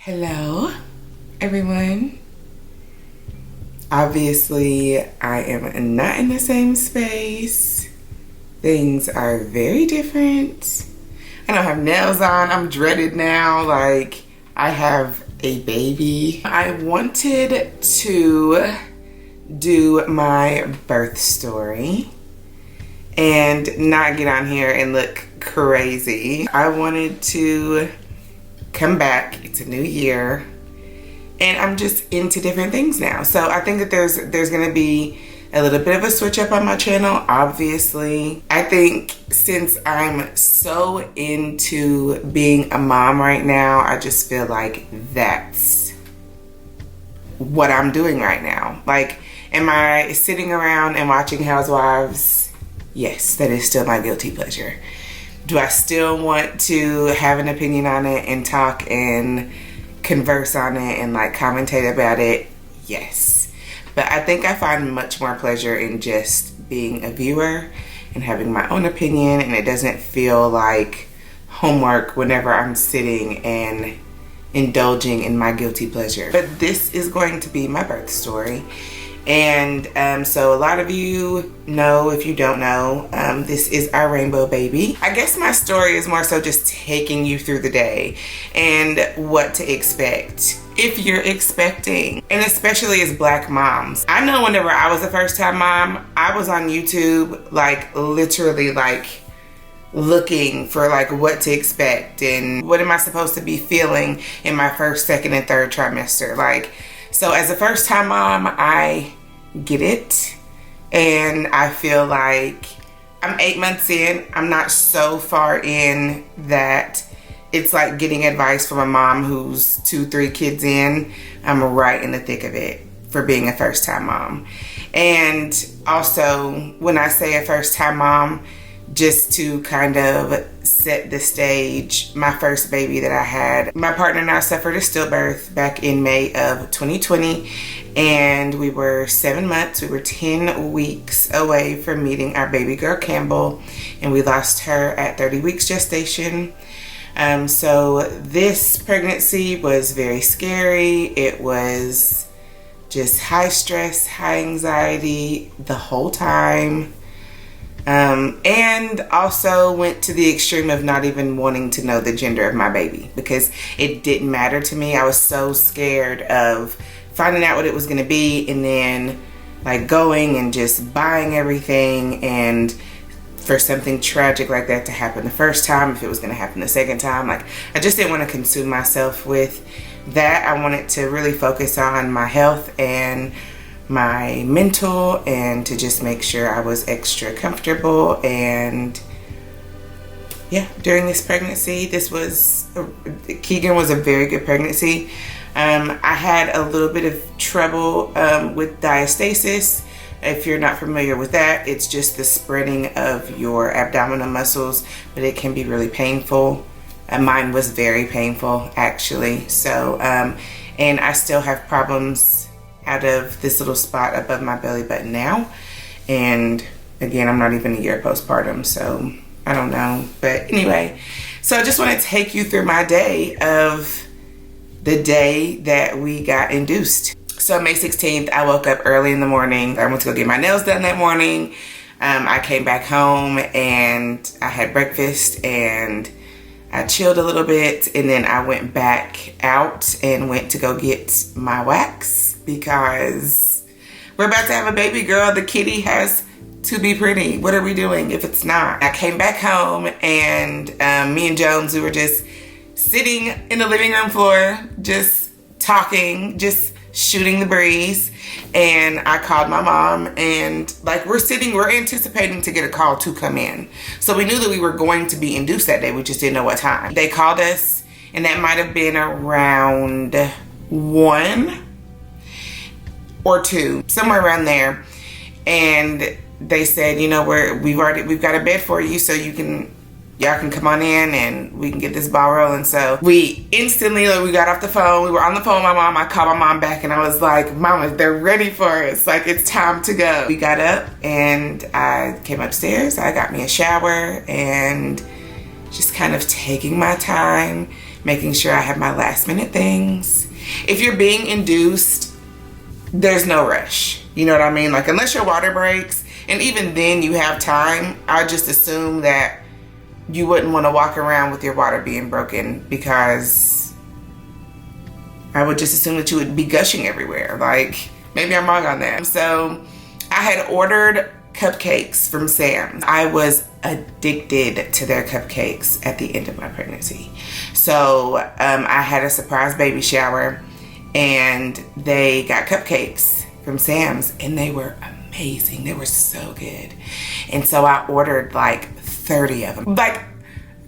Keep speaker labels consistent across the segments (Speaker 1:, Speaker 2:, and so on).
Speaker 1: Hello, everyone. Obviously, I am not in the same space. Things are very different. I don't have nails on. I'm dreaded now. Like, I have a baby. I wanted to do my birth story and not get on here and look crazy. I wanted to come back. It's a new year and I'm just into different things now. So I think that there's gonna be a little bit of a switch up on my channel, obviously. I think since I'm so into being a mom right now, I just feel like that's what I'm doing right now. Like, am I sitting around and watching Housewives? Yes, that is still my guilty pleasure. Do I still want to have an opinion on it and talk and converse on it and like commentate about it? Yes. But I think I find much more pleasure in just being a viewer and having my own opinion, and it doesn't feel like homework whenever I'm sitting and indulging in my guilty pleasure. But this is going to be my birth story. And so a lot of you know, if you don't know, this is our rainbow baby. I guess my story is more so just taking you through the day and what to expect if you're expecting, and especially as Black moms. I know whenever I was a first-time mom, I was on YouTube like literally like looking for like what to expect and what am I supposed to be feeling in my first, second, and third trimester. Like, so as a first-time mom, I get it, and I feel like I'm 8 months in. I'm not so far in that it's like getting advice from a mom who's 2-3 kids in. I'm right in the thick of it for being a first-time mom. And also, when I say a first-time mom, just to kind of set the stage, my first baby that I had, my partner and I suffered a stillbirth back in May of 2020, and we were 7 months, we were 10 weeks away from meeting our baby girl Campbell, and we lost her at 30 weeks gestation. So this pregnancy was very scary. It was just high stress, high anxiety the whole time. And also went to the extreme of not even wanting to know the gender of my baby because it didn't matter to me. I was so scared of finding out what it was going to be and then like going and just buying everything, and for something tragic like that to happen the first time, if it was going to happen the second time, like I just didn't want to consume myself with that. I wanted to really focus on my health and my mental, and to just make sure I was extra comfortable. And yeah, during this pregnancy, Keegan was a very good pregnancy. I had a little bit of trouble with diastasis. If you're not familiar with that, it's just the spreading of your abdominal muscles, but it can be really painful. Mine was very painful, actually. So, and I still have problems out of this little spot above my belly button now. And again, I'm not even a year postpartum, so I don't know. But anyway, so I just want to take you through my day of the day that we got induced. So May 16th, I woke up early in the morning. I went to go get my nails done that morning. I came back home and I had breakfast and I chilled a little bit, and then I went back out and went to go get my wax because we're about to have a baby girl. The kitty has to be pretty. What are we doing if it's not? I came back home and me and Jones, we were just sitting in the living room floor, just talking, just shooting the breeze. And I called my mom, and like we're anticipating to get a call to come in. So we knew that we were going to be induced that day. We just didn't know what time. They called us, and that might have been around 1 or 2, somewhere around there. And they said, you know, we've got a bed for you, so y'all can come on in and we can get this ball rolling. So we instantly, we got off the phone. We were on the phone with my mom. I called my mom back and I was like, Mama, they're ready for us. Like, it's time to go. We got up and I came upstairs. I got me a shower and just kind of taking my time, making sure I have my last minute things. If you're being induced, there's no rush. You know what I mean? Like, unless your water breaks, and even then you have time, I just assume that you wouldn't want to walk around with your water being broken, because I would just assume that you would be gushing everywhere. Like, maybe I'm wrong on that. So I had ordered cupcakes from Sam's. I was addicted to their cupcakes at the end of my pregnancy. So I had a surprise baby shower, and they got cupcakes from Sam's, and they were amazing. They were so good. And so I ordered like 30 of them. Like,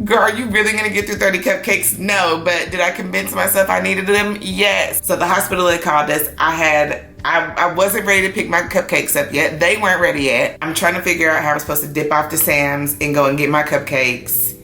Speaker 1: girl, are you really gonna get through 30 cupcakes? No, but did I convince myself I needed them? Yes. So the hospital had called us. I wasn't ready to pick my cupcakes up yet. They weren't ready yet. I'm trying to figure out how I'm supposed to dip off to Sam's and go and get my cupcakes.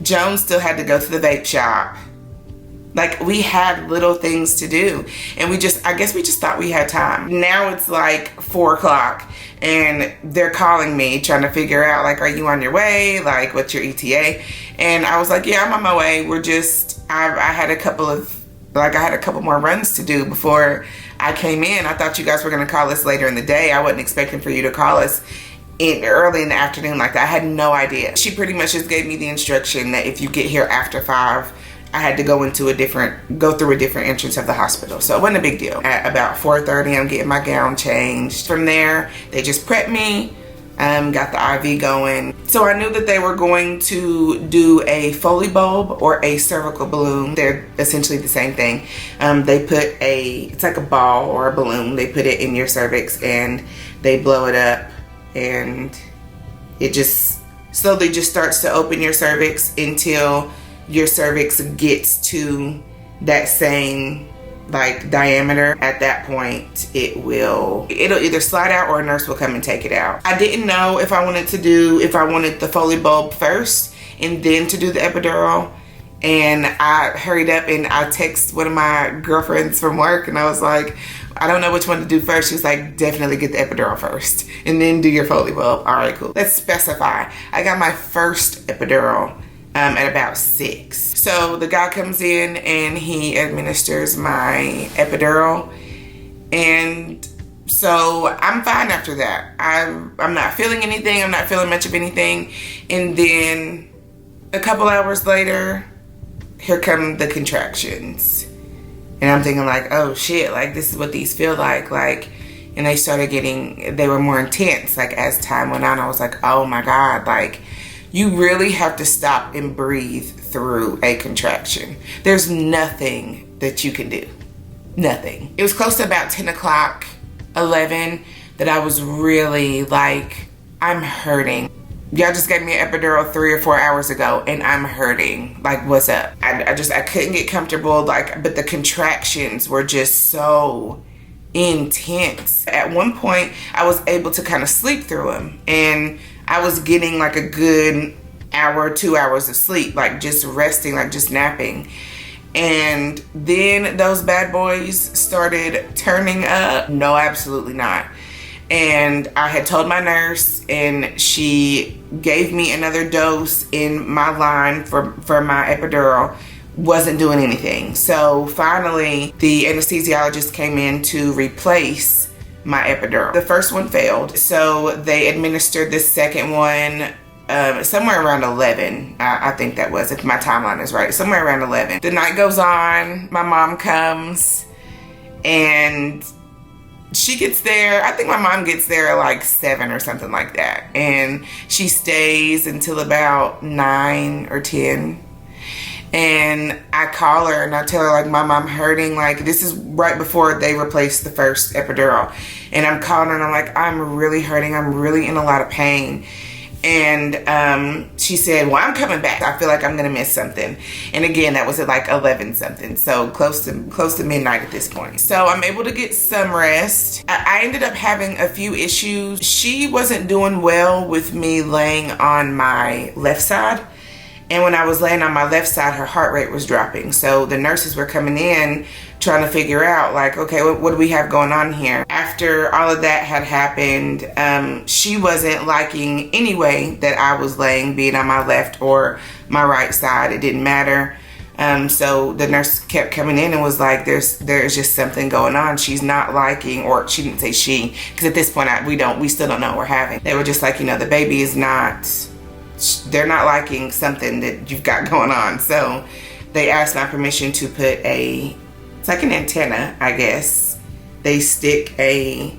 Speaker 1: Joan still had to go to the vape shop. Like, we had little things to do, and I guess we just thought we had time. Now it's like 4 o'clock, and they're calling me trying to figure out, like, are you on your way? Like, what's your ETA? And I was like, yeah, I'm on my way. I had a couple more runs to do before I came in. I thought you guys were gonna call us later in the day. I wasn't expecting for you to call us early in the afternoon like that. I had no idea. She pretty much just gave me the instruction that if you get here after 5, I had to go through a different entrance of the hospital. So it wasn't a big deal. At about 4:30, I'm getting my gown changed. From there, they just prepped me, got the IV going. So I knew that they were going to do a Foley bulb or a cervical balloon. They're essentially the same thing. They put it's like a ball or a balloon. They put it in your cervix and they blow it up, and it just slowly just starts to open your cervix until your cervix gets to that same like diameter. At that point, it'll either slide out or a nurse will come and take it out. I didn't know if I wanted the Foley bulb first and then to do the epidural, and I hurried up and I texted one of my girlfriends from work, and I was like, I don't know which one to do first. She was like, definitely get the epidural first and then do your Foley bulb. All right, cool. Let's specify. I got my first epidural at about 6. So the guy comes in and he administers my epidural, and so I'm fine after that. I'm not feeling anything. I'm not feeling much of anything. And then a couple hours later, here come the contractions, and I'm thinking like, oh shit, like this is what these feel like, and they were more intense. Like, as time went on, I was like, oh my God, like, you really have to stop and breathe through a contraction. There's nothing that you can do. Nothing. It was close to about 10 o'clock, 11, that I was really like, I'm hurting. Y'all just gave me an epidural 3 or 4 hours ago and I'm hurting. Like, what's up? I couldn't get comfortable, but the contractions were just so intense. At one point, I was able to kind of sleep through them, and I was getting like a good hour, 2 hours of sleep, like just resting, like just napping. And then those bad boys started turning up. No, absolutely not. And I had told my nurse, and she gave me another dose in my line for my epidural. Wasn't doing anything. So finally, the anesthesiologist came in to replace my epidural. The first one failed, so they administered the second one somewhere around 11. I think that was, if my timeline is right, somewhere around 11. The night goes on, my mom comes, and she gets there. I think my mom gets there at like 7 or something like that, and she stays until about 9 or 10. And I call her and I tell her, like, Mom, I'm hurting. Like, this is right before they replaced the first epidural. And I'm calling her and I'm like, I'm really hurting. I'm really in a lot of pain. And she said, well, I'm coming back. I feel like I'm going to miss something. And again, that was at like 11 something. So close to midnight at this point. So I'm able to get some rest. I ended up having a few issues. She wasn't doing well with me laying on my left side. And when I was laying on my left side, her heart rate was dropping. So the nurses were coming in trying to figure out, like, okay, what do we have going on here? After all of that had happened, she wasn't liking any way that I was laying, be it on my left or my right side. It didn't matter. So the nurse kept coming in and was like, there's just something going on. She's not liking, or she didn't say she, because at this point we still don't know what we're having. They were just like, the baby is not, they're not liking something that you've got going on. So they asked my permission to put it's like an antenna, I guess. They stick a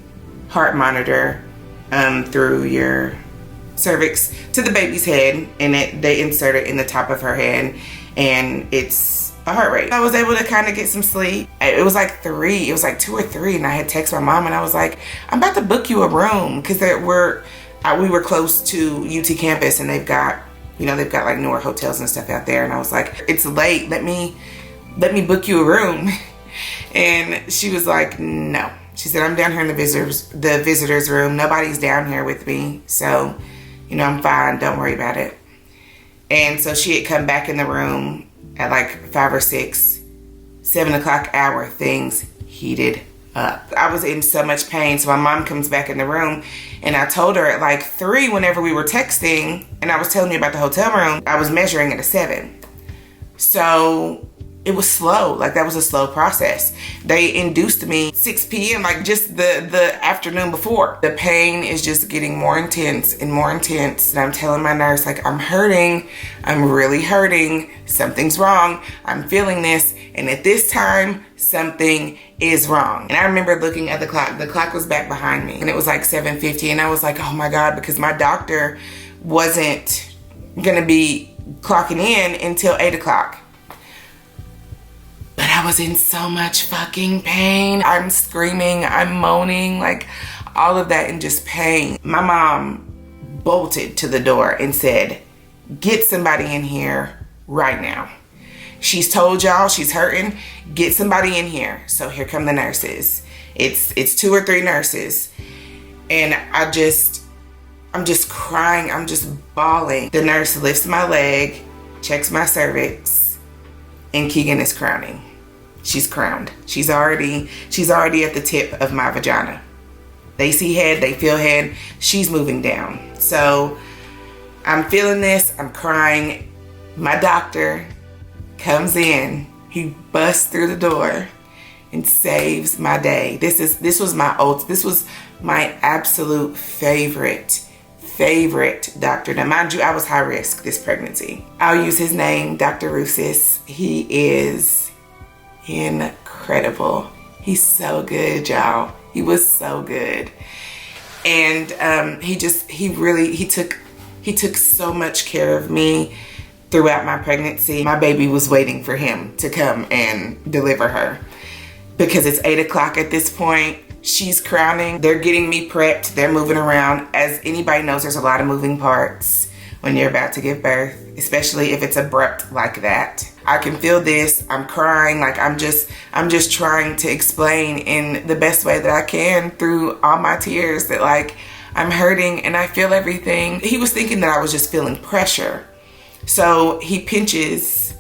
Speaker 1: heart monitor through your cervix to the baby's head, and they insert it in the top of her head, and it's a heart rate. I was able to kind of get some sleep. It was like 2 or 3, and I had texted my mom, and I was like, I'm about to book you a room, because we were close to UT campus, and they've got like newer hotels and stuff out there. And I was like, it's late, let me book you a room. And she was like, no. She said, I'm down here in the visitors room. Nobody's down here with me. So, I'm fine. Don't worry about it. And so she had come back in the room at like 5 or 6, 7 o'clock hour, things heated up. I was in so much pain. So my mom comes back in the room, and I told her at like 3, whenever we were texting, and I was telling you about the hotel room, I was measuring at a 7. So it was slow. Like, that was a slow process. They induced me 6 p.m., like just the afternoon before. The pain is just getting more intense and more intense. And I'm telling my nurse, like, I'm hurting. I'm really hurting. Something's wrong. I'm feeling this. And at this time, something is wrong. And I remember looking at the clock. The clock was back behind me, and it was like 7:50. And I was like, oh my God, because my doctor wasn't going to be clocking in until 8 o'clock. But I was in so much fucking pain. I'm screaming, I'm moaning, like all of that in just pain. My mom bolted to the door and said, get somebody in here right now. She's told y'all she's hurting. Get somebody in here. So here come the nurses. It's 2 or 3 nurses. And I'm just crying. I'm just bawling. The nurse lifts my leg, checks my cervix, and Keegan is crowning. She's crowned. She's already at the tip of my vagina. They see head, they feel head. She's moving down. So I'm feeling this. I'm crying. My doctor comes in. He busts through the door and saves my day. This was my absolute favorite doctor. Now, mind you, I was high risk this pregnancy. I'll use his name, Dr. Rusis. He is incredible. He's so good, y'all. He was so good. And he took so much care of me throughout my pregnancy. My baby was waiting for him to come and deliver her, because it's 8 o'clock at this point. She's crowning. They're getting me prepped. They're moving around. As anybody knows, there's a lot of moving parts when you're about to give birth, especially if it's abrupt like that. I can feel this. I'm crying. Like, I'm just trying to explain in the best way that I can through all my tears that, like, I'm hurting and I feel everything. He was thinking that I was just feeling pressure. So he pinches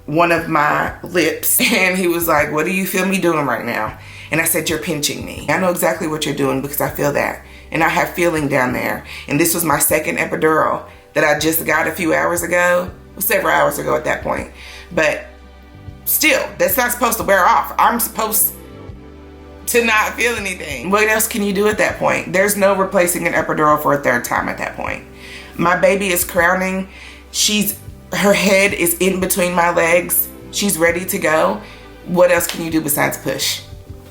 Speaker 1: one of my lips and he was like, what do you feel me doing right now? And I said, you're pinching me. I know exactly what you're doing because I feel that. And I have feeling down there. And this was my second epidural that I just got a few hours ago. Well, several hours ago at that point. But still, that's not supposed to wear off. I'm supposed to not feel anything. What else can you do at that point? There's no replacing an epidural for a third time at that point. My baby is crowning. Her head is in between my legs. She's ready to go. What else can you do besides push?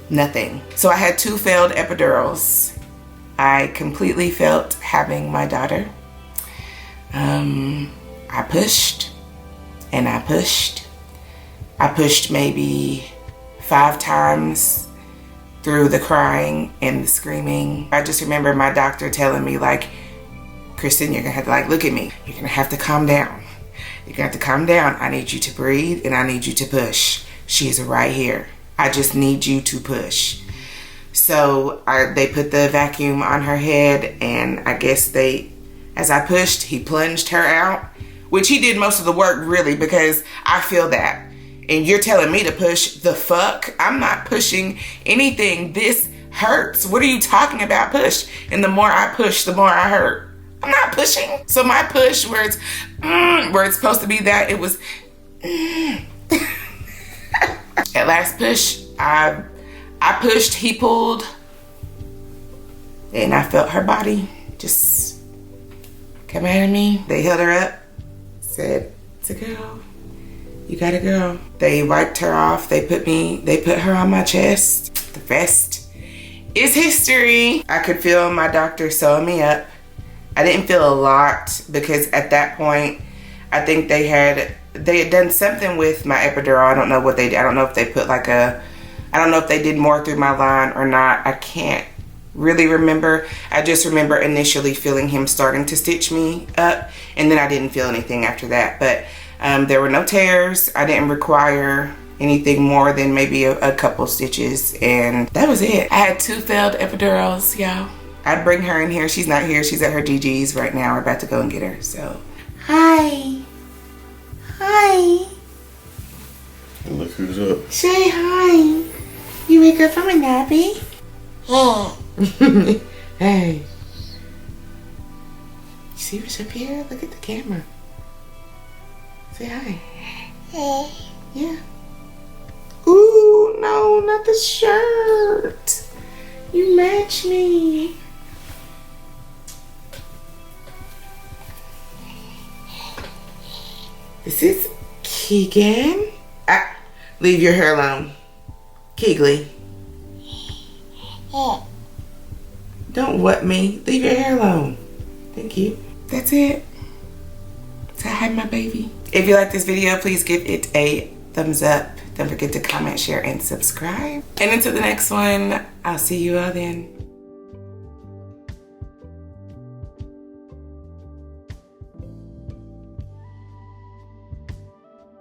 Speaker 1: Nothing. So I had 2 failed epidurals. I completely felt having my daughter. I pushed and I pushed. I pushed maybe 5 times through the crying and the screaming. I just remember my doctor telling me, like, Kristen, you're gonna have to, like, look at me. You're gonna have to calm down. You're gonna have to calm down. I need you to breathe and I need you to push. She's right here. I just need you to push. So they put the vacuum on her head, and I guess as I pushed, he plunged her out which he did most of the work really, because I feel that. And you're telling me to push the fuck? I'm not pushing anything. This hurts. What are you talking about? Push. And the more I push, the more I hurt. I'm not pushing. So my push where it's supposed to be that, it was at last push, I pushed, he pulled, and I felt her body just come at me. They held her up, said, "It's a girl. You got a girl." They wiped her off. They put her on my chest. The rest is history. I could feel my doctor sewing me up. I didn't feel a lot because at that point, I think they had done something with my epidural. I don't know what they did. I don't know if they put like I don't know if they did more through my line or not. I can't really remember. I just remember initially feeling him starting to stitch me up, and then I didn't feel anything after that. But there were no tears. I didn't require anything more than maybe a couple stitches, and that was it. I had 2 failed epidurals, y'all. I'd bring her in here. She's not here. She's at her GG's right now. We're about to go and get her. So, hi. Hi.
Speaker 2: And look who's up.
Speaker 1: Say hi. You wake up from a nappy? Oh. Hey. You see what's up here? Look at the camera. Say hi. Hey. Yeah. Ooh, no, not the shirt. You match me. This is Keegan. Leave your hair alone. Keegly. Don't what me. Leave your hair alone. Thank you. That's it. Say hi, my baby. If you like this video, please give it a thumbs up. Don't forget to comment, share, and subscribe. And until the next one, I'll see you all then.